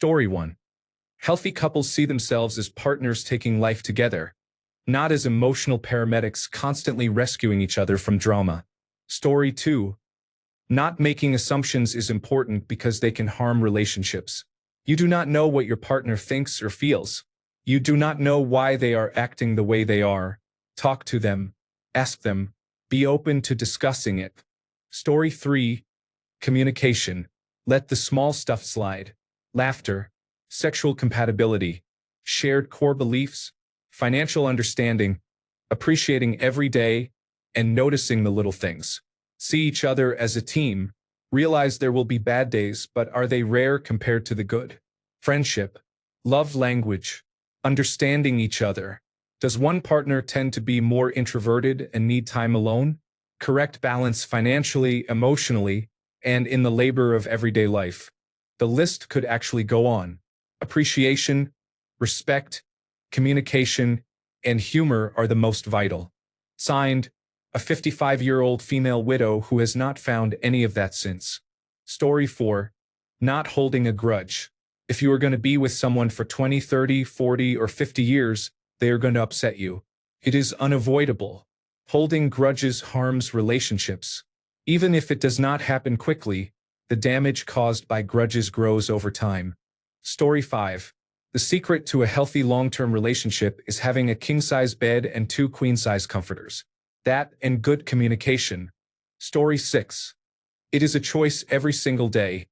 Story 1. Healthy couples see themselves as partners taking life together, not as emotional paramedics constantly rescuing each other from drama. Story 2. Not making assumptions is important because they can harm relationships. You do not know what your partner thinks or feels. You do not know why they are acting the way they are. Talk to them. Ask them. Be open to discussing it. Story 3. Communication. Let the small stuff slide. Laughter, sexual compatibility, shared core beliefs, financial understanding, appreciating every day, and noticing the little things. See each other as a team. Realize there will be bad days, but are they rare compared to the good? Friendship, love language, understanding each other. Does one partner tend to be more introverted and need time alone? Correct balance financially, emotionally, and in the labor of everyday life. The list could actually go on. Appreciation, respect, communication, and humor are the most vital. Signed, a 55-year-old female widow who has not found any of that since. Story 4. Not holding a grudge. If you are going to be with someone for 20, 30, 40, or 50 years, they are going to upset you. It is unavoidable. Holding grudges harms relationships. Even if it does not happen quickly, the damage caused by grudges grows over time. Story 5. The secret to a healthy long-term relationship is having a king-size bed and 2 queen-size comforters. That and good communication. Story 6. It is a choice every single day.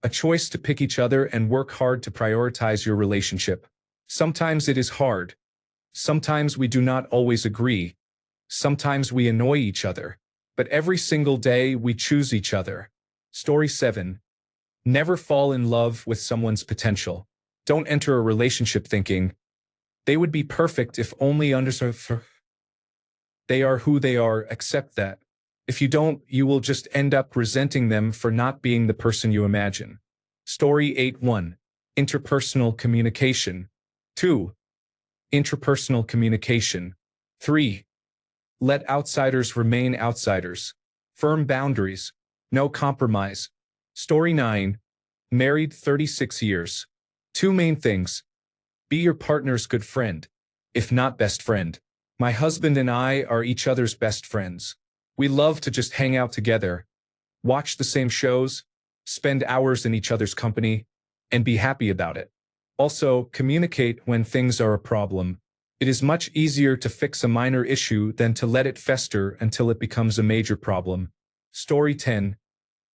A choice to pick each other and work hard to prioritize your relationship. Sometimes it is hard. Sometimes we do not always agree. Sometimes we annoy each other. But every single day we choose each other. Story 7. Never fall in love with someone's potential. Don't enter a relationship thinking, they would be perfect if only understood. They are who they are, accept that. If you don't, you will just end up resenting them for not being the person you imagine. Story 8.1. Interpersonal communication. 2. Intrapersonal communication. 3. Let outsiders remain outsiders. Firm boundaries. No compromise. Story 9. Married 36 years. 2 main things. Be your partner's good friend, if not best friend. My husband and I are each other's best friends. We love to just hang out together, watch the same shows, spend hours in each other's company, and be happy about it. Also, communicate when things are a problem. It is much easier to fix a minor issue than to let it fester until it becomes a major problem. Story 10.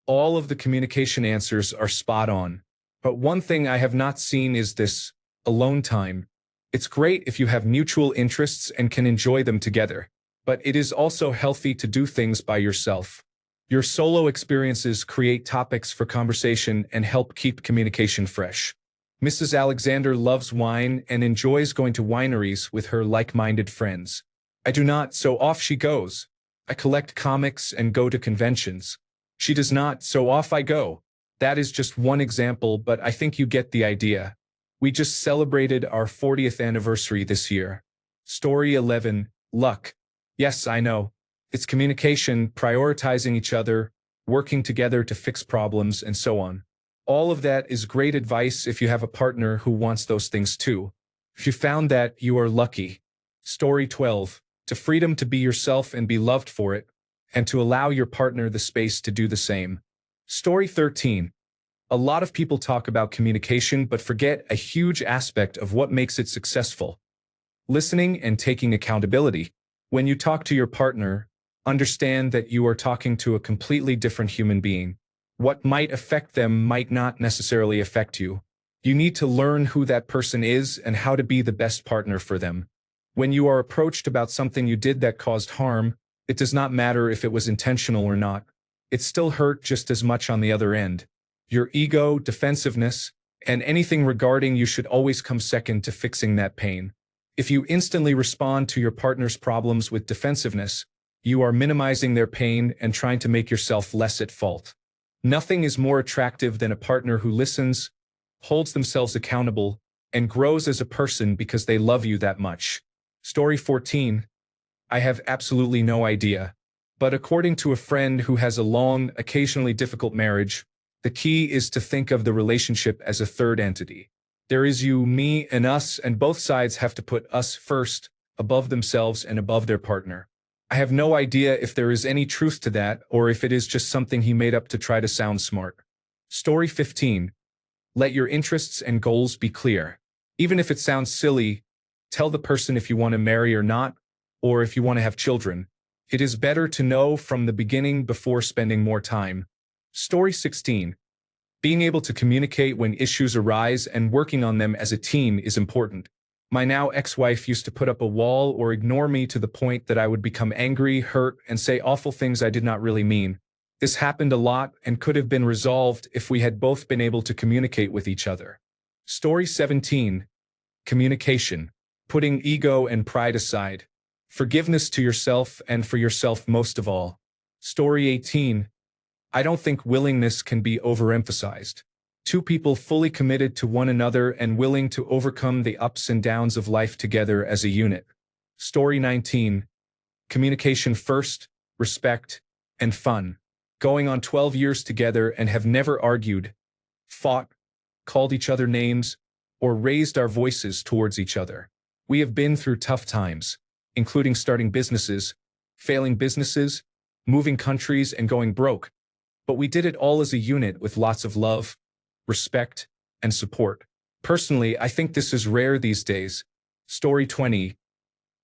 All of the communication answers are spot on. But one thing I have not seen is this: alone time. It's great if you have mutual interests and can enjoy them together. But it is also healthy to do things by yourself. Your solo experiences create topics for conversation and help keep communication fresh. Mrs. Alexander loves wine and enjoys going to wineries with her like-minded friends. I do not, so off she goes. I collect comics and go to conventions. She does not, so off I go. That is just one example, but I think you get the idea. We just celebrated our 40th anniversary this year. Story 11. Luck. Yes, I know. It's communication, prioritizing each other, working together to fix problems, and so on. All of that is great advice if you have a partner who wants those things too. If you found that, you are lucky. Story 12. To freedom to be yourself and be loved for it, and to allow your partner the space to do the same. Story 13. A lot of people talk about communication but forget a huge aspect of what makes it successful. Listening and taking accountability. When you talk to your partner, understand that you are talking to a completely different human being. What might affect them might not necessarily affect you. You need to learn who that person is and how to be the best partner for them. When you are approached about something you did that caused harm, it does not matter if it was intentional or not. It still hurt just as much on the other end. Your ego, defensiveness, and anything regarding you should always come second to fixing that pain. If you instantly respond to your partner's problems with defensiveness, you are minimizing their pain and trying to make yourself less at fault. Nothing is more attractive than a partner who listens, holds themselves accountable, and grows as a person because they love you that much. Story 14. I have absolutely no idea. But according to a friend who has a long, occasionally difficult marriage, The key is to think of the relationship as a third entity. There is you, me, and us, and both sides have to put us first, above themselves and above their partner. I have no idea if there is any truth to that or if it is just something he made up to try to sound smart. Story 15. Let your interests and goals be clear. Even if it sounds silly, tell the person if you want to marry or not, or if you want to have children. It is better to know from the beginning before spending more time. Story 16. Being able to communicate when issues arise and working on them as a team is important. My now ex-wife used to put up a wall or ignore me to the point that I would become angry, hurt, and say awful things I did not really mean. This happened a lot and could have been resolved if we had both been able to communicate with each other. Story 17. Communication. Putting ego and pride aside. Forgiveness to yourself and for yourself most of all. Story 18. I don't think willingness can be overemphasized. Two people fully committed to one another and willing to overcome the ups and downs of life together as a unit. Story 19. Communication first, respect, and fun. Going on 12 years together and have never argued, fought, called each other names, or raised our voices towards each other. We have been through tough times, including starting businesses, failing businesses, moving countries, and going broke. But we did it all as a unit with lots of love, respect, and support. Personally, I think this is rare these days. Story 20.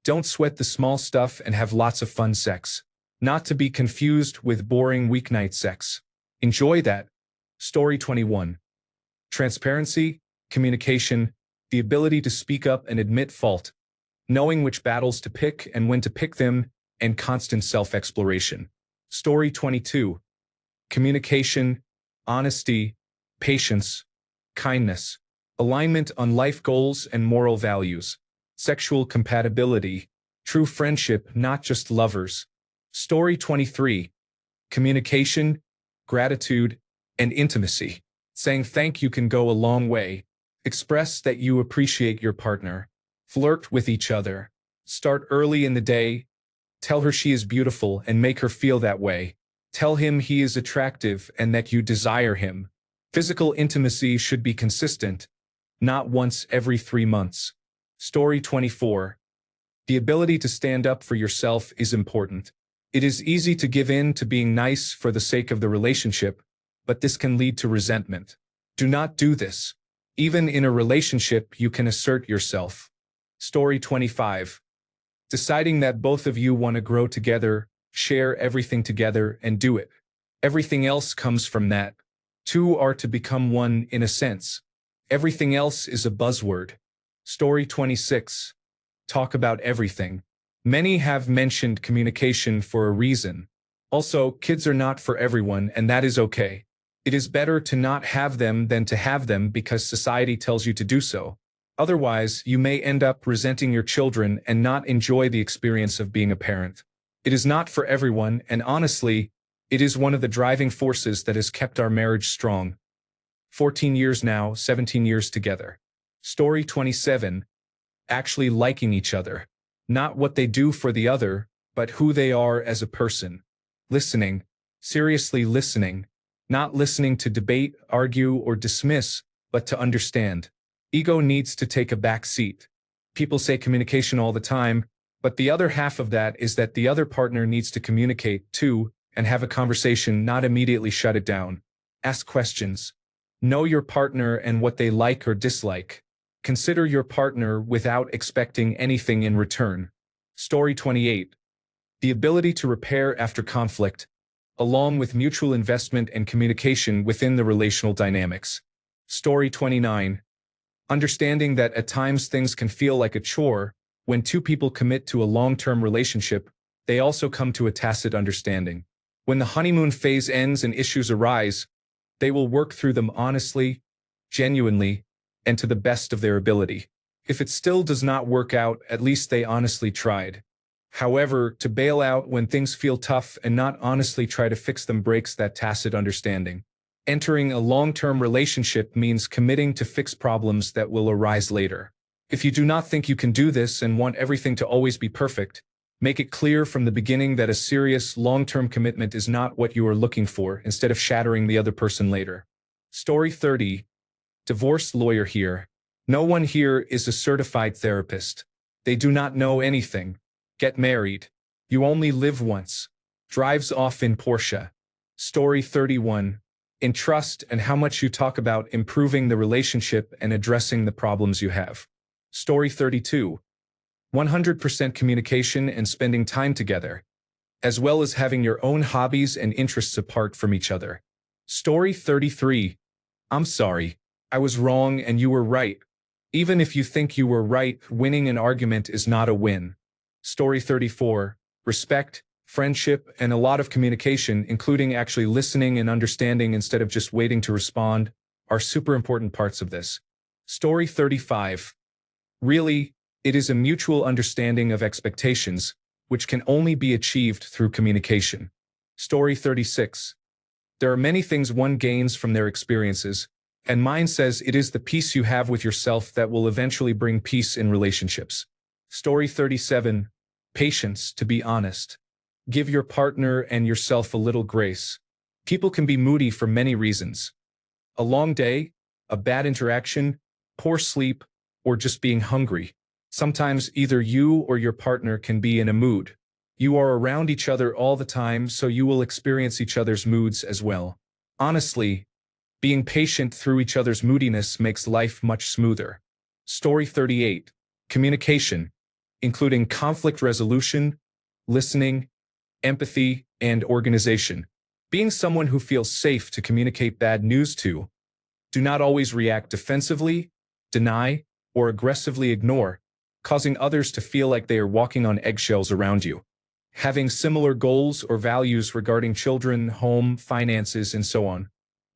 Don't sweat the small stuff and have lots of fun sex. Not to be confused with boring weeknight sex. Enjoy that. Story 21. Transparency, communication, the ability to speak up and admit fault, knowing which battles to pick and when to pick them, and constant self-exploration. Story 22. Communication, honesty, patience, kindness, alignment on life goals and moral values, sexual compatibility, true friendship, not just lovers. Story 23. Communication, gratitude, and intimacy. Saying thank you can go a long way. Express that you appreciate your partner. Flirt with each other. Start early in the day. Tell her she is beautiful and make her feel that way. Tell him he is attractive and that you desire him. Physical intimacy should be consistent, not once every 3 months. Story 24. The ability to stand up for yourself is important. It is easy to give in to being nice for the sake of the relationship, but this can lead to resentment. Do not do this. Even in a relationship, you can assert yourself. Story 25. Deciding that both of you want to grow together, share everything together, and do it. Everything else comes from that. Two are to become one in a sense. Everything else is a buzzword. Story 26. Talk about everything. Many have mentioned communication for a reason. Also, kids are not for everyone, and that is okay. It is better to not have them than to have them because society tells you to do so. Otherwise, you may end up resenting your children and not enjoy the experience of being a parent. It is not for everyone, and honestly, it is one of the driving forces that has kept our marriage strong. 14 years now, 17 years together. Story 27. Actually liking each other. Not what they do for the other, but who they are as a person. Listening. Seriously listening. Not listening to debate, argue, or dismiss, but to understand. Ego needs to take a back seat. People say communication all the time, but the other half of that is that the other partner needs to communicate too, and have a conversation, not immediately shut it down. Ask questions. Know your partner and what they like or dislike. Consider your partner without expecting anything in return. Story 28. The ability to repair after conflict, along with mutual investment and communication within the relational dynamics. Story 29. Understanding that at times things can feel like a chore. When two people commit to a long-term relationship, they also come to a tacit understanding. When the honeymoon phase ends and issues arise, they will work through them honestly, genuinely, and to the best of their ability. If it still does not work out, at least they honestly tried. However, to bail out when things feel tough and not honestly try to fix them breaks that tacit understanding. Entering a long-term relationship means committing to fix problems that will arise later. If you do not think you can do this and want everything to always be perfect, make it clear from the beginning that a serious, long-term commitment is not what you are looking for, instead of shattering the other person later. Story 30. Divorce lawyer here. No one here is a certified therapist. They do not know anything. Get married. You only live once. Drives off in Porsche. Story 31. In trust and how much you talk about improving the relationship and addressing the problems you have. Story 32. 100% communication and spending time together, as well as having your own hobbies and interests apart from each other. Story 33. I'm sorry. I was wrong and you were right. Even if you think you were right, winning an argument is not a win. Story 34. Respect, friendship, and a lot of communication, including actually listening and understanding instead of just waiting to respond, are super important parts of this. Story 35. Really, it is a mutual understanding of expectations, which can only be achieved through communication. Story 36. There are many things one gains from their experiences, and mine says it is the peace you have with yourself that will eventually bring peace in relationships. Story 37. Patience, to be honest. Give your partner and yourself a little grace. People can be moody for many reasons. A long day, a bad interaction, poor sleep, or just being hungry. Sometimes either you or your partner can be in a mood. You are around each other all the time, so you will experience each other's moods as well. Honestly, being patient through each other's moodiness makes life much smoother. Story 38. Communication, including conflict resolution, listening, empathy, and organization. Being someone who feels safe to communicate bad news to. Do not always react defensively, deny, or aggressively ignore, causing others to feel like they are walking on eggshells around you. Having similar goals or values regarding children, home, finances, and so on.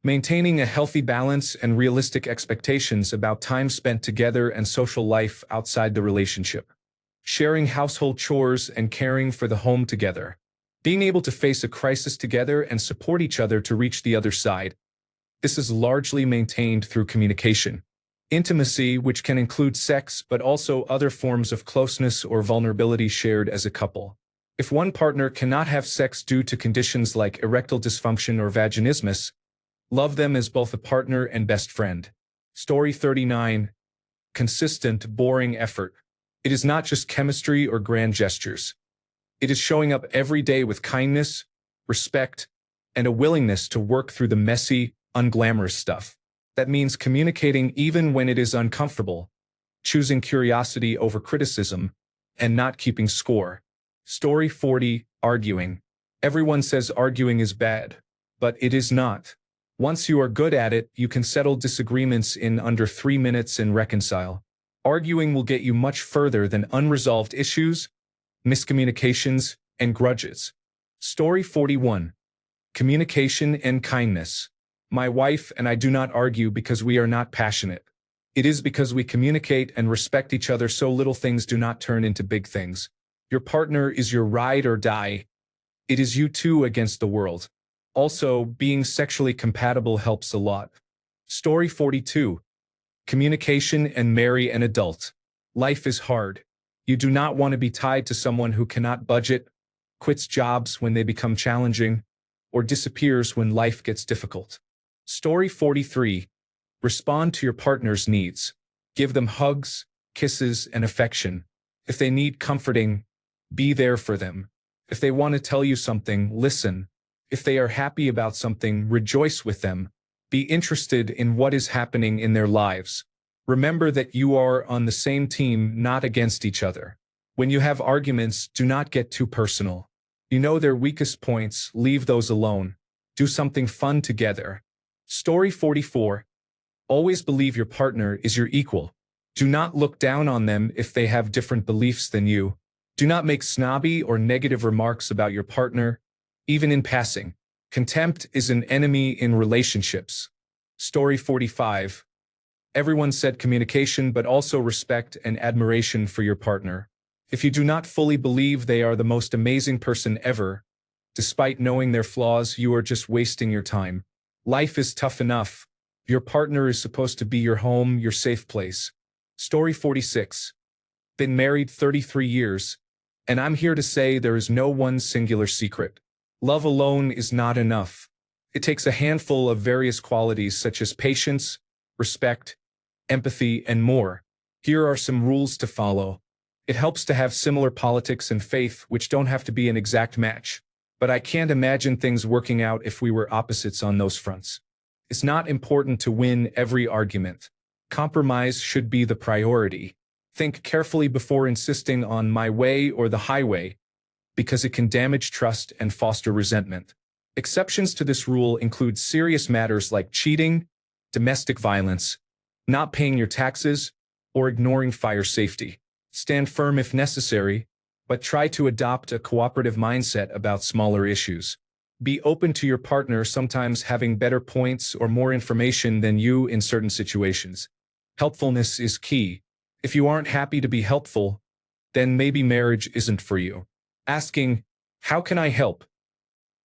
Maintaining a healthy balance and realistic expectations about time spent together and social life outside the relationship. Sharing household chores and caring for the home together. Being able to face a crisis together and support each other to reach the other side. This is largely maintained through communication. Intimacy, which can include sex but also other forms of closeness or vulnerability shared as a couple. If one partner cannot have sex due to conditions like erectile dysfunction or vaginismus, love them as both a partner and best friend. Story 39. Consistent, boring effort. It is not just chemistry or grand gestures. It is showing up every day with kindness, respect, and a willingness to work through the messy, unglamorous stuff. That means communicating even when it is uncomfortable, choosing curiosity over criticism, and not keeping score. Story 40. Arguing. Everyone says arguing is bad, but it is not. Once you are good at it, you can settle disagreements in under 3 minutes and reconcile. Arguing will get you much further than unresolved issues, miscommunications, and grudges. Story 41. Communication and kindness. My wife and I do not argue because we are not passionate. It is because we communicate and respect each other so little things do not turn into big things. Your partner is your ride or die. It is you two against the world. Also, being sexually compatible helps a lot. Story 42. Communication and marry an adult. Life is hard. You do not want to be tied to someone who cannot budget, quits jobs when they become challenging, or disappears when life gets difficult. Story 43. Respond to your partner's needs. Give them hugs, kisses, and affection. If they need comforting, be there for them. If they want to tell you something, listen. If they are happy about something, rejoice with them. Be interested in what is happening in their lives. Remember that you are on the same team, not against each other. When you have arguments, do not get too personal. You know their weakest points, leave those alone. Do something fun together. Story 44. Always believe your partner is your equal. Do not look down on them if they have different beliefs than you. Do not make snobby or negative remarks about your partner, even in passing. Contempt is an enemy in relationships. Story 45. Everyone said communication but also respect and admiration for your partner. If you do not fully believe they are the most amazing person ever, despite knowing their flaws, you are just wasting your time. Life is tough enough. Your partner is supposed to be your home, your safe place. Story 46. Been married 33 years, and I'm here to say there is no one singular secret. Love alone is not enough. It takes a handful of various qualities such as patience, respect, empathy, and more. Here are some rules to follow. It helps to have similar politics and faith, which don't have to be an exact match. But I can't imagine things working out if we were opposites on those fronts. It's not important to win every argument. Compromise should be the priority. Think carefully before insisting on my way or the highway, because it can damage trust and foster resentment. Exceptions to this rule include serious matters like cheating, domestic violence, not paying your taxes, or ignoring fire safety. Stand firm if necessary, but try to adopt a cooperative mindset about smaller issues. Be open to your partner sometimes having better points or more information than you in certain situations. Helpfulness is key. If you aren't happy to be helpful, then maybe marriage isn't for you. Asking, "How can I help?"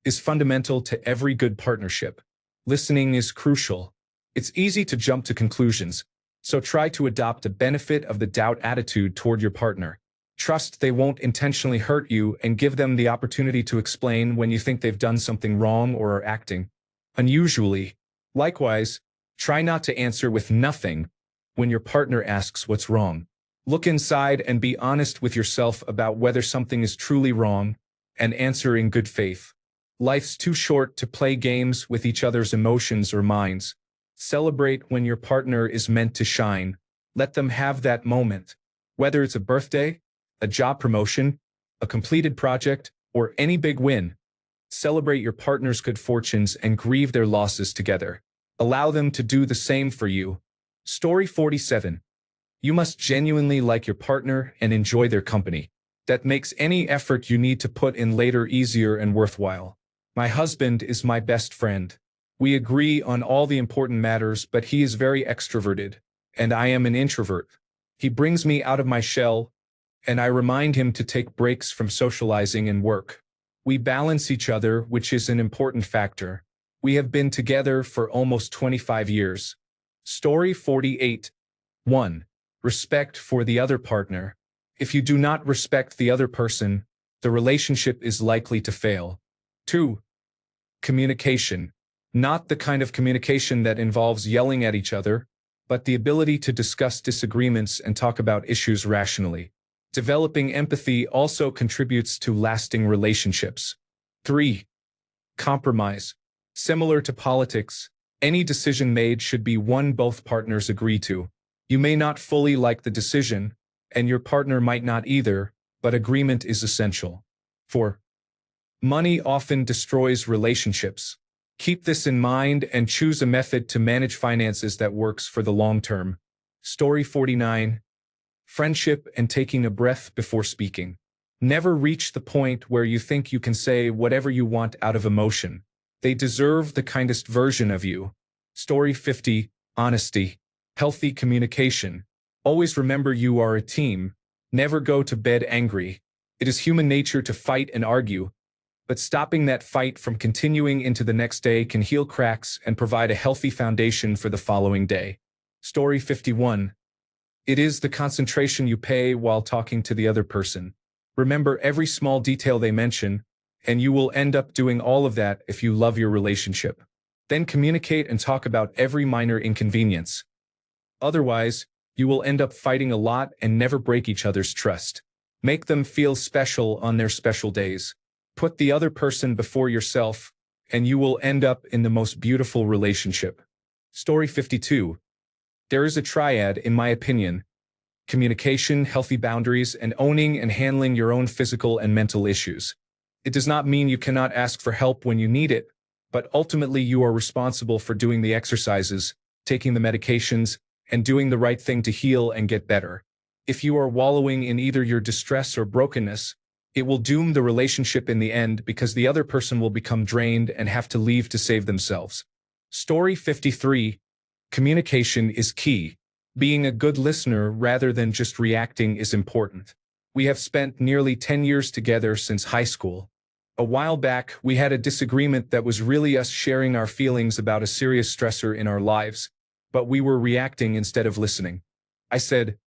is fundamental to every good partnership. Listening is crucial. It's easy to jump to conclusions, so try to adopt a benefit of the doubt attitude toward your partner. Trust they won't intentionally hurt you and give them the opportunity to explain when you think they've done something wrong or are acting unusually. Likewise, try not to answer with nothing when your partner asks what's wrong. Look inside and be honest with yourself about whether something is truly wrong, and answer in good faith. Life's too short to play games with each other's emotions or minds. Celebrate when your partner is meant to shine. Let them have that moment. Whether it's a birthday, a job promotion, a completed project, or any big win, celebrate your partner's good fortunes and grieve their losses together. Allow them to do the same for you. Story 47. You must genuinely like your partner and enjoy their company. That makes any effort you need to put in later easier and worthwhile. My husband is my best friend. We agree on all the important matters, but he is very extroverted, and I am an introvert. He brings me out of my shell, and I remind him to take breaks from socializing and work. We balance each other, which is an important factor. We have been together for almost 25 years. Story 48. 1. Respect for the other partner. If you do not respect the other person, the relationship is likely to fail. 2. Communication. Not the kind of communication that involves yelling at each other, but the ability to discuss disagreements and talk about issues rationally. Developing empathy also contributes to lasting relationships. 3. Compromise. Similar to politics, any decision made should be one both partners agree to. You may not fully like the decision, and your partner might not either, but agreement is essential. 4. Money often destroys relationships. Keep this in mind and choose a method to manage finances that works for the long term. Story 49. Friendship and taking a breath before speaking. Never reach the point where you think you can say whatever you want out of emotion. They deserve the kindest version of you. Story 50. Honesty. Healthy communication. Always remember you are a team. Never go to bed angry. It is human nature to fight and argue, but stopping that fight from continuing into the next day can heal cracks and provide a healthy foundation for the following day. Story 51. It is the concentration you pay while talking to the other person. Remember every small detail they mention, and you will end up doing all of that if you love your relationship. Then communicate and talk about every minor inconvenience. Otherwise, you will end up fighting a lot and never break each other's trust. Make them feel special on their special days. Put the other person before yourself, and you will end up in the most beautiful relationship. Story 52. There is a triad, in my opinion: communication, healthy boundaries, and owning and handling your own physical and mental issues. It does not mean you cannot ask for help when you need it, but ultimately you are responsible for doing the exercises, taking the medications, and doing the right thing to heal and get better. If you are wallowing in either your distress or brokenness, it will doom the relationship in the end because the other person will become drained and have to leave to save themselves. Story 53. Communication is key. Being a good listener rather than just reacting is important. We have spent nearly 10 years together since high school. A while back, we had a disagreement that was really us sharing our feelings about a serious stressor in our lives, but we were reacting instead of listening. I said,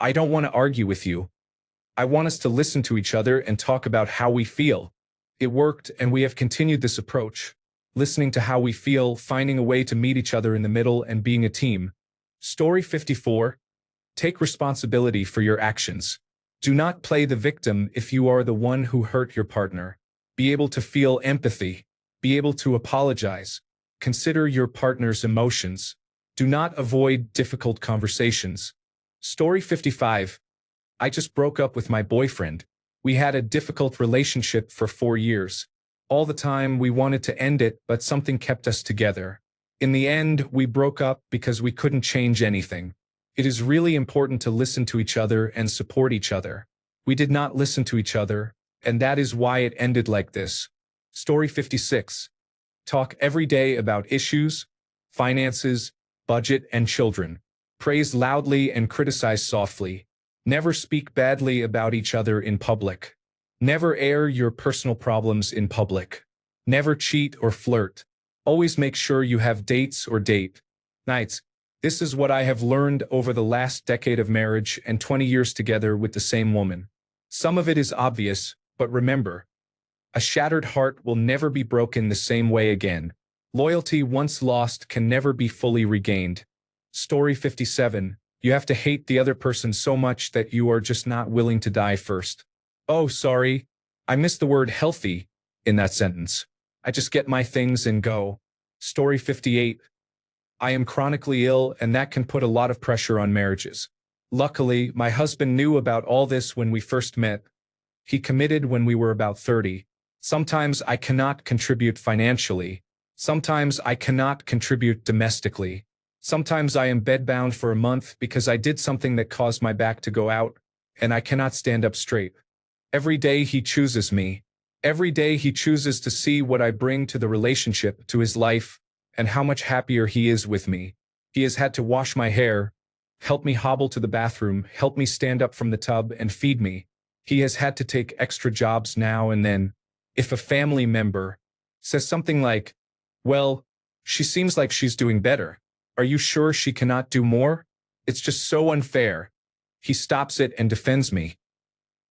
"I don't want to argue with you. I want us to listen to each other and talk about how we feel." It worked, and we have continued this approach. listening to how we feel, finding a way to meet each other in the middle, and being a team. Story 54. Take responsibility for your actions. Do not play the victim if you are the one who hurt your partner. Be able to feel empathy. Be able to apologize. Consider your partner's emotions. Do not avoid difficult conversations. Story 55. I just broke up with my boyfriend. We had a difficult relationship for 4 years. All the time we wanted to end it, but something kept us together. In the end, we broke up because we couldn't change anything. It is really important to listen to each other and support each other. We did not listen to each other, and that is why it ended like this. Story 56. Talk every day about issues, finances, budget, and children. Praise loudly and criticize softly. Never speak badly about each other in public. Never air your personal problems in public. Never cheat or flirt. Always make sure you have dates or date nights. This is what I have learned over the last decade of marriage and 20 years together with the same woman. Some of it is obvious, but remember, a shattered heart will never be broken the same way again. Loyalty once lost can never be fully regained. Story 57. You have to hate the other person so much that you are just not willing to die first. Oh, sorry. I missed the word healthy in that sentence. I just get my things and go. Story 58. I am chronically ill, and that can put a lot of pressure on marriages. Luckily, my husband knew about all this when we first met. He committed when we were about 30. Sometimes I cannot contribute financially. Sometimes I cannot contribute domestically. Sometimes I am bedbound for a month because I did something that caused my back to go out, and I cannot stand up straight. Every day he chooses me. Every day he chooses to see what I bring to the relationship, to his life, and how much happier he is with me. He has had to wash my hair, help me hobble to the bathroom, help me stand up from the tub, and feed me. He has had to take extra jobs now and then. If a family member says something like, "Well, she seems like she's doing better. Are you sure she cannot do more? It's just so unfair." He stops it and defends me.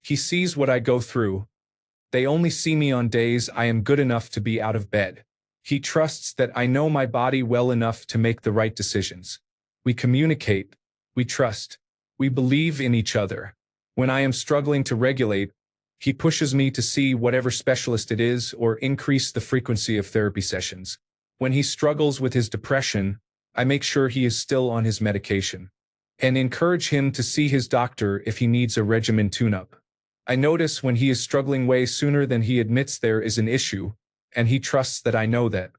He sees what I go through. They only see me on days I am good enough to be out of bed. He trusts that I know my body well enough to make the right decisions. We communicate. We trust. We believe in each other. When I am struggling to regulate, he pushes me to see whatever specialist it is or increase the frequency of therapy sessions. When he struggles with his depression, I make sure he is still on his medication and encourage him to see his doctor if he needs a regimen tune-up. I notice when he is struggling way sooner than he admits there is an issue, and he trusts that I know that.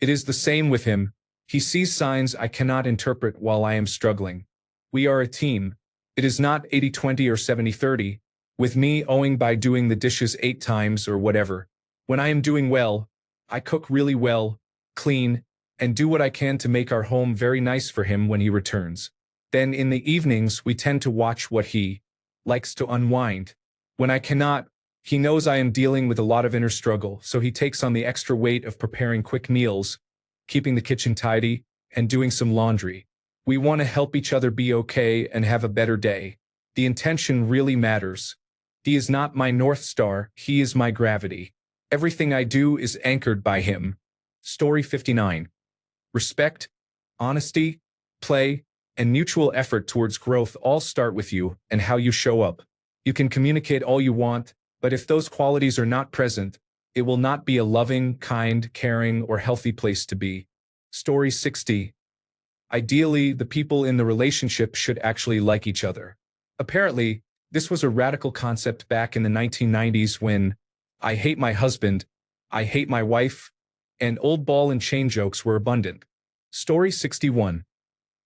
It is the same with him. He sees signs I cannot interpret while I am struggling. We are a team. It is not 80-20 or 70-30, with me owing by doing the dishes 8 times or whatever. When I am doing well, I cook really well, clean, and do what I can to make our home very nice for him when he returns. Then in the evenings we tend to watch what he likes to unwind. When I cannot, he knows I am dealing with a lot of inner struggle, so he takes on the extra weight of preparing quick meals, keeping the kitchen tidy, and doing some laundry. We want to help each other be okay and have a better day. The intention really matters. He is not my North Star, he is my gravity. Everything I do is anchored by him. Story 59. Respect, honesty, play, and mutual effort towards growth all start with you and how you show up. You can communicate all you want, but if those qualities are not present, it will not be a loving, kind, caring, or healthy place to be. Story 60. Ideally, the people in the relationship should actually like each other. Apparently, this was a radical concept back in the 1990s when "I hate my husband," "I hate my wife," and old ball and chain jokes were abundant. Story 61.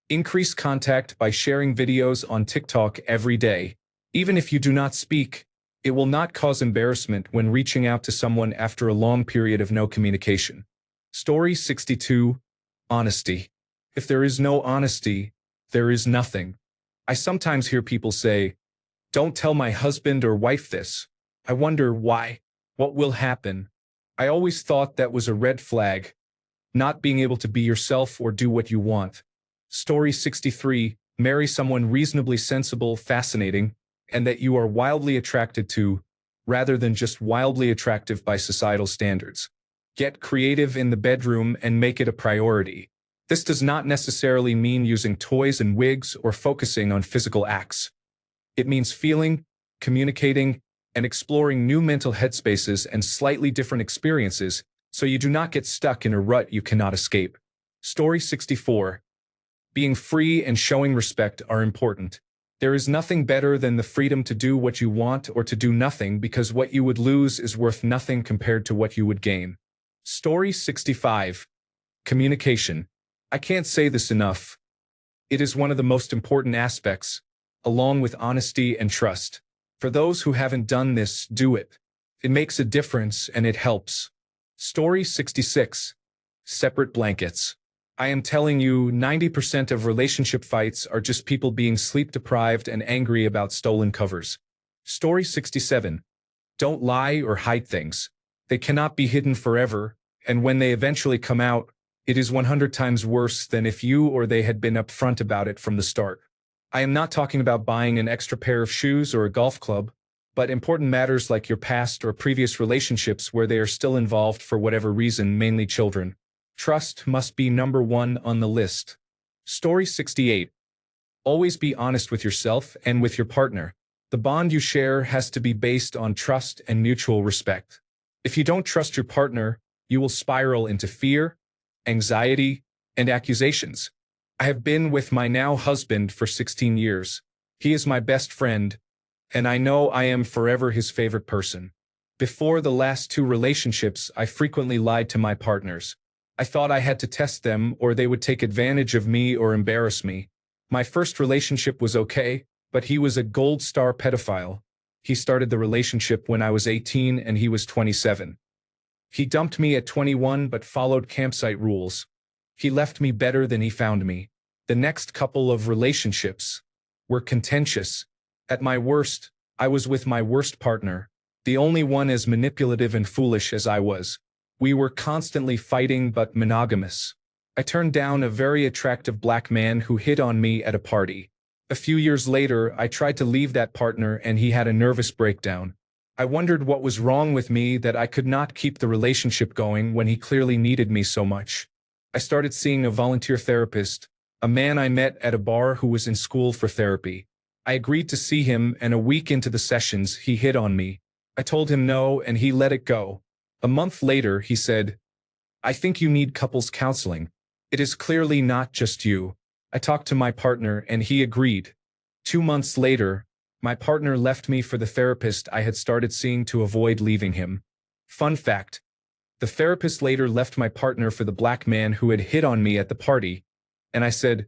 Increase contact by sharing videos on TikTok every day. Even if you do not speak, it will not cause embarrassment when reaching out to someone after a long period of no communication. Story 62. Honesty. If there is no honesty, there is nothing. I sometimes hear people say, "Don't tell my husband or wife this." I wonder why. What will happen? I always thought that was a red flag, not being able to be yourself or do what you want. Story 63. Marry someone reasonably sensible, fascinating, and that you are wildly attracted to, rather than just wildly attractive by societal standards. Get creative in the bedroom and make it a priority. This does not necessarily mean using toys and wigs or focusing on physical acts. It means feeling, communicating, and exploring new mental headspaces and slightly different experiences, so you do not get stuck in a rut you cannot escape. Story 64. Being free and showing respect are important. There is nothing better than the freedom to do what you want or to do nothing, because what you would lose is worth nothing compared to what you would gain. Story 65. Communication. I can't say this enough. It is one of the most important aspects, along with honesty and trust. For those who haven't done this, do it. It makes a difference and it helps. Story 66. Separate blankets. I am telling you, 90% of relationship fights are just people being sleep-deprived and angry about stolen covers. Story 67. Don't lie or hide things. They cannot be hidden forever, and when they eventually come out, it is 100 times worse than if you or they had been upfront about it from the start. I am not talking about buying an extra pair of shoes or a golf club, but important matters like your past or previous relationships where they are still involved for whatever reason, mainly children. Trust must be number one on the list. Story 68. Always be honest with yourself and with your partner. The bond you share has to be based on trust and mutual respect. If you don't trust your partner, you will spiral into fear, anxiety, and accusations. I have been with my now husband for 16 years. He is my best friend, and I know I am forever his favorite person. Before the last 2 relationships, I frequently lied to my partners. I thought I had to test them or they would take advantage of me or embarrass me. My first relationship was okay, but he was a gold star pedophile. He started the relationship when I was 18 and he was 27. He dumped me at 21 but followed campsite rules. He left me better than he found me. The next couple of relationships were contentious. At my worst, I was with my worst partner, the only one as manipulative and foolish as I was. We were constantly fighting but monogamous. I turned down a very attractive black man who hit on me at a party. A few years later, I tried to leave that partner and he had a nervous breakdown. I wondered what was wrong with me that I could not keep the relationship going when he clearly needed me so much. I started seeing a volunteer therapist, a man I met at a bar who was in school for therapy. I agreed to see him, and a week into the sessions, he hit on me. I told him no and he let it go. A month later, he said, "I think you need couples counseling. It is clearly not just you." I talked to my partner and he agreed. 2 months later, my partner left me for the therapist I had started seeing to avoid leaving him. Fun fact: the therapist later left my partner for the black man who had hit on me at the party, and I said,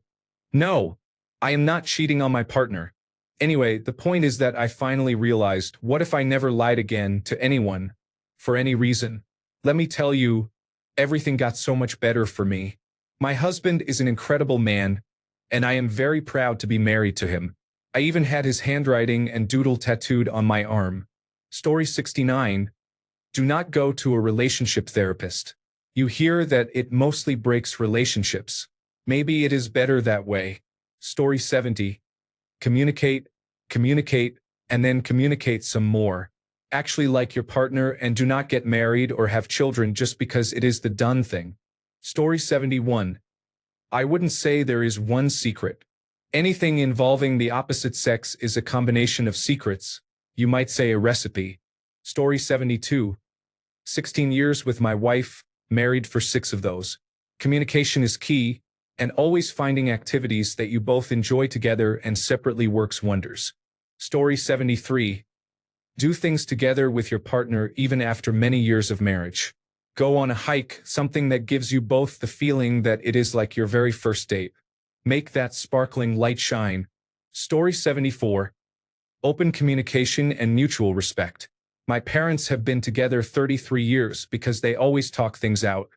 "No, I am not cheating on my partner." Anyway, the point is that I finally realized, what if I never lied again to anyone, for any reason? Let me tell you, everything got so much better for me. My husband is an incredible man, and I am very proud to be married to him. I even had his handwriting and doodle tattooed on my arm. Story 69. Do not go to a relationship therapist. You hear that it mostly breaks relationships. Maybe it is better that way. Story 70. Communicate, communicate, and then communicate some more. Actually like your partner and do not get married or have children just because it is the done thing. Story 71. I wouldn't say there is one secret. Anything involving the opposite sex is a combination of secrets. You might say a recipe. Story 72. 16 years with my wife, married for 6 of those. Communication is key, and always finding activities that you both enjoy together and separately works wonders. Story 73. Do things together with your partner even after many years of marriage. Go on a hike, something that gives you both the feeling that it is like your very first date. Make that sparkling light shine. Story 74. Open communication and mutual respect. My parents have been together 33 years because they always talk things out.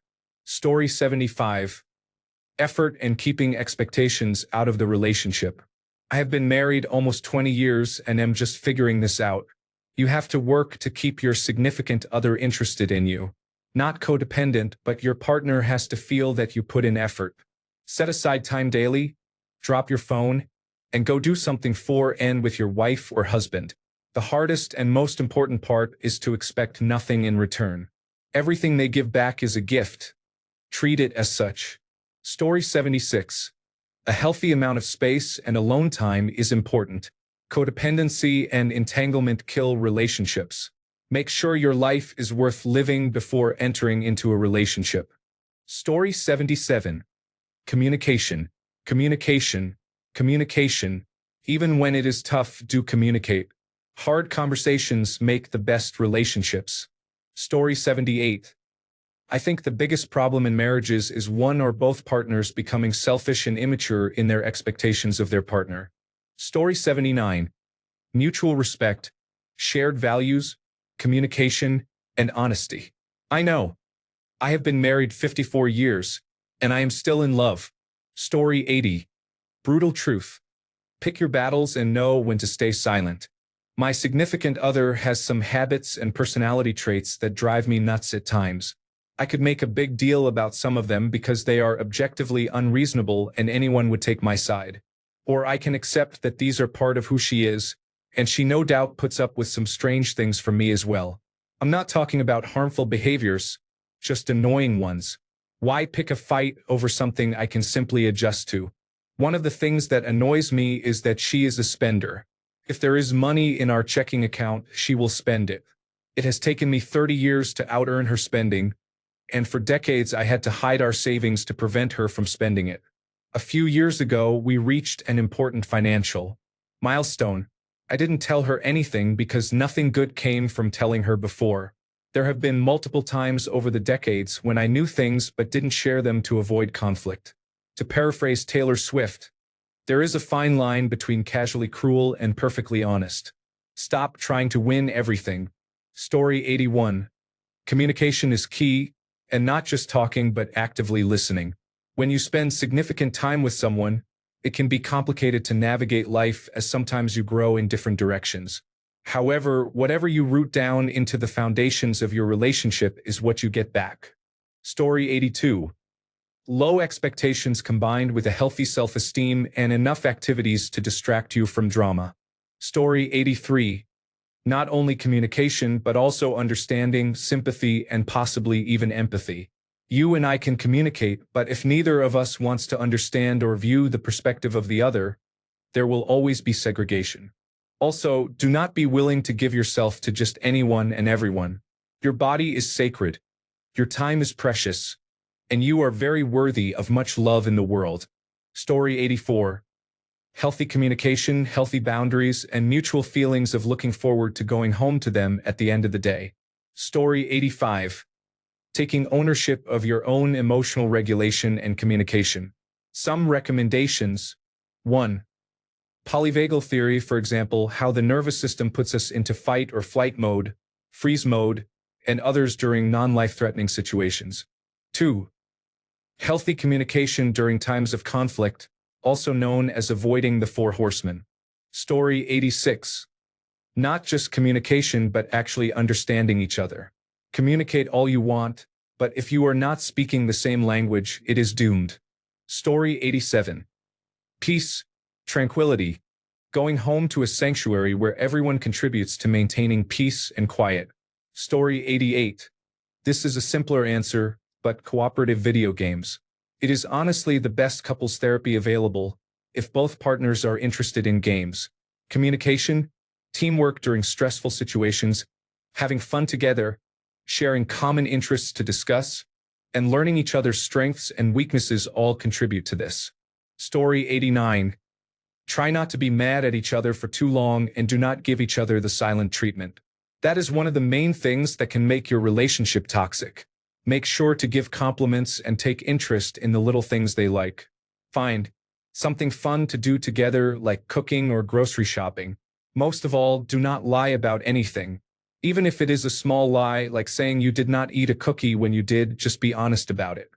Story 75. Effort and keeping expectations out of the relationship. I have been married almost 20 years and am just figuring this out. You have to work to keep your significant other interested in you. Not codependent, but your partner has to feel that you put in effort. Set aside time daily, drop your phone, and go do something for and with your wife or husband. The hardest and most important part is to expect nothing in return. Everything they give back is a gift. Treat it as such. Story 76. A healthy amount of space and alone time is important. Codependency and entanglement kill relationships. Make sure your life is worth living before entering into a relationship. Story 77. Communication. Communication. Communication. Even when it is tough, do communicate. Hard conversations make the best relationships. Story 78. I think the biggest problem in marriages is one or both partners becoming selfish and immature in their expectations of their partner. Story 79. Mutual respect, shared values, communication, and honesty. I know. I have been married 54 years, and I am still in love. Story 80. Brutal truth. Pick your battles and know when to stay silent. My significant other has some habits and personality traits that drive me nuts at times. I could make a big deal about some of them because they are objectively unreasonable and anyone would take my side. Or I can accept that these are part of who she is, and she no doubt puts up with some strange things from me as well. I'm not talking about harmful behaviors, just annoying ones. Why pick a fight over something I can simply adjust to? One of the things that annoys me is that she is a spender. If there is money in our checking account, she will spend it. It has taken me 30 years to out-earn her spending, and for decades I had to hide our savings to prevent her from spending it. A few years ago, we reached an important financial milestone. I didn't tell her anything because nothing good came from telling her before. There have been multiple times over the decades when I knew things but didn't share them to avoid conflict. To paraphrase Taylor Swift, there is a fine line between casually cruel and perfectly honest. Stop trying to win everything. Story 81. Communication is key, and not just talking but actively listening. When you spend significant time with someone, it can be complicated to navigate life as sometimes you grow in different directions. However, whatever you root down into the foundations of your relationship is what you get back. Story 82. Low expectations combined with a healthy self-esteem and enough activities to distract you from drama. Story 83. Not only communication, but also understanding, sympathy, and possibly even empathy. You and I can communicate, but if neither of us wants to understand or view the perspective of the other, there will always be segregation. Also, do not be willing to give yourself to just anyone and everyone. Your body is sacred. Your time is precious. And you are very worthy of much love in the world. Story 84. Healthy communication, healthy boundaries, and mutual feelings of looking forward to going home to them at the end of the day. Story 85. Taking ownership of your own emotional regulation and communication. Some recommendations. 1. Polyvagal theory, for example, how the nervous system puts us into fight or flight mode, freeze mode, and others during non-life-threatening situations. 2. Healthy communication during times of conflict, also known as avoiding the four horsemen. Story 86. Not just communication but actually understanding each other. Communicate all you want, but if you are not speaking the same language, it is doomed. Story 87. Peace, tranquility. Going home to a sanctuary where everyone contributes to maintaining peace and quiet. Story 88. This is a simpler answer, but cooperative video games. It is honestly the best couples therapy available if both partners are interested in games. Communication, teamwork during stressful situations, having fun together, sharing common interests to discuss, and learning each other's strengths and weaknesses all contribute to this. Story 89. Try not to be mad at each other for too long and do not give each other the silent treatment. That is one of the main things that can make your relationship toxic. Make sure to give compliments and take interest in the little things they like. Find something fun to do together like cooking or grocery shopping. Most of all, do not lie about anything. Even if it is a small lie, like saying you did not eat a cookie when you did, just be honest about it.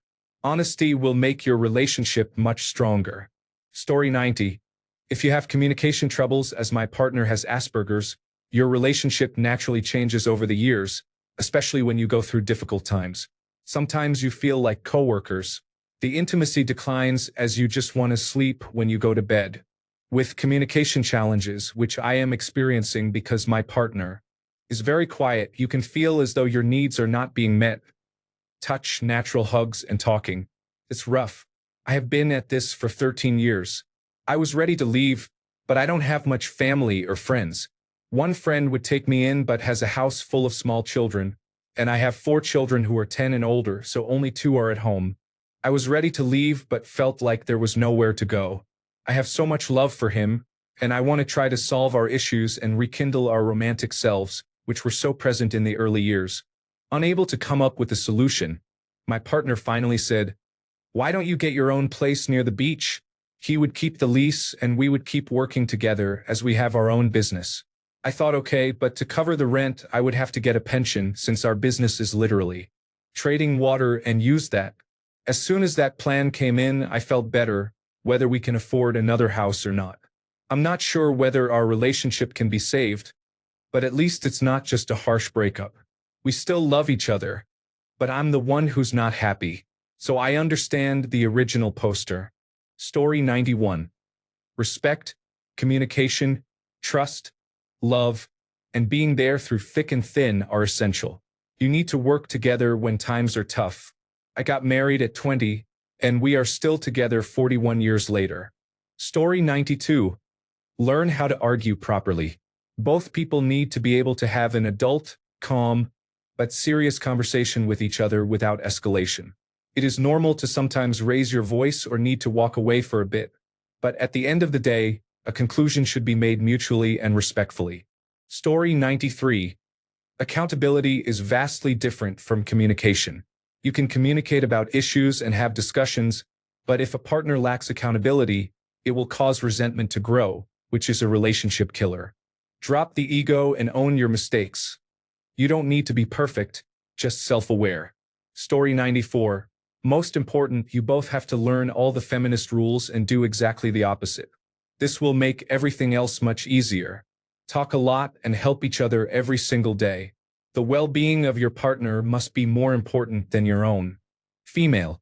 Honesty will make your relationship much stronger. Story 90. If you have communication troubles, as my partner has Asperger's, your relationship naturally changes over the years, especially when you go through difficult times. Sometimes you feel like coworkers. The intimacy declines as you just want to sleep when you go to bed. With communication challenges, which I am experiencing because my partner is very quiet. You can feel as though your needs are not being met. Touch, natural hugs, and talking. It's rough. I have been at this for 13 years. I was ready to leave, but I don't have much family or friends. One friend would take me in but has a house full of small children, and I have 4 children who are 10 and older, so only 2 are at home. I was ready to leave but felt like there was nowhere to go. I have so much love for him, and I want to try to solve our issues and rekindle our romantic selves, which were so present in the early years. Unable to come up with a solution, my partner finally said, "Why don't you get your own place near the beach?" He would keep the lease and we would keep working together as we have our own business. I thought, okay, but to cover the rent, I would have to get a pension since our business is literally trading water and use that. As soon as that plan came in, I felt better, whether we can afford another house or not. I'm not sure whether our relationship can be saved, but at least it's not just a harsh breakup. We still love each other, but I'm the one who's not happy. So I understand the original poster. Story 91. Respect, communication, trust, love, and being there through thick and thin are essential. You need to work together when times are tough. I got married at 20, and we are still together 41 years later. Story 92. Learn how to argue properly. Both people need to be able to have an adult, calm, but serious conversation with each other without escalation. It is normal to sometimes raise your voice or need to walk away for a bit, but at the end of the day, a conclusion should be made mutually and respectfully. Story 93. Accountability is vastly different from communication. You can communicate about issues and have discussions, but if a partner lacks accountability, it will cause resentment to grow, which is a relationship killer. Drop the ego and own your mistakes. You don't need to be perfect, just self-aware. Story 94. Most important, you both have to learn all the feminist rules and do exactly the opposite. This will make everything else much easier. Talk a lot and help each other every single day. The well-being of your partner must be more important than your own. Female.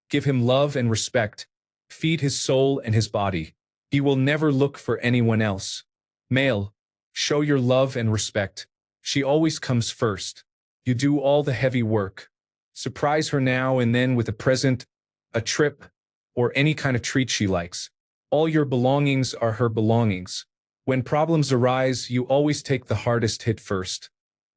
Give him love and respect. Feed his soul and his body. He will never look for anyone else. Male. Show your love and respect. She always comes first. You do all the heavy work. Surprise her now and then with a present, a trip, or any kind of treat she likes. All your belongings are her belongings. When problems arise, you always take the hardest hit first.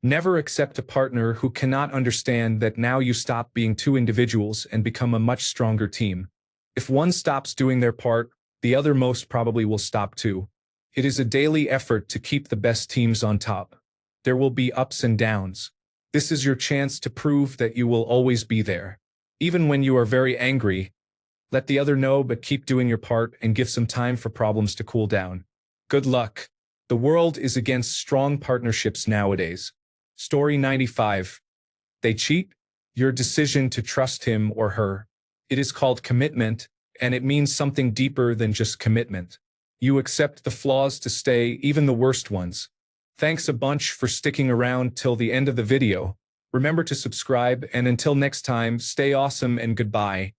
Never accept a partner who cannot understand that now you stop being two individuals and become a much stronger team. If one stops doing their part, the other most probably will stop too. It is a daily effort to keep the best teams on top. There will be ups and downs. This is your chance to prove that you will always be there. Even when you are very angry, let the other know but keep doing your part and give some time for problems to cool down. Good luck. The world is against strong partnerships nowadays. Story 95. They cheat? Your decision to trust him or her. It is called commitment, and it means something deeper than just commitment. You accept the flaws to stay, even the worst ones. Thanks a bunch for sticking around till the end of the video. Remember to subscribe, and until next time, stay awesome and goodbye.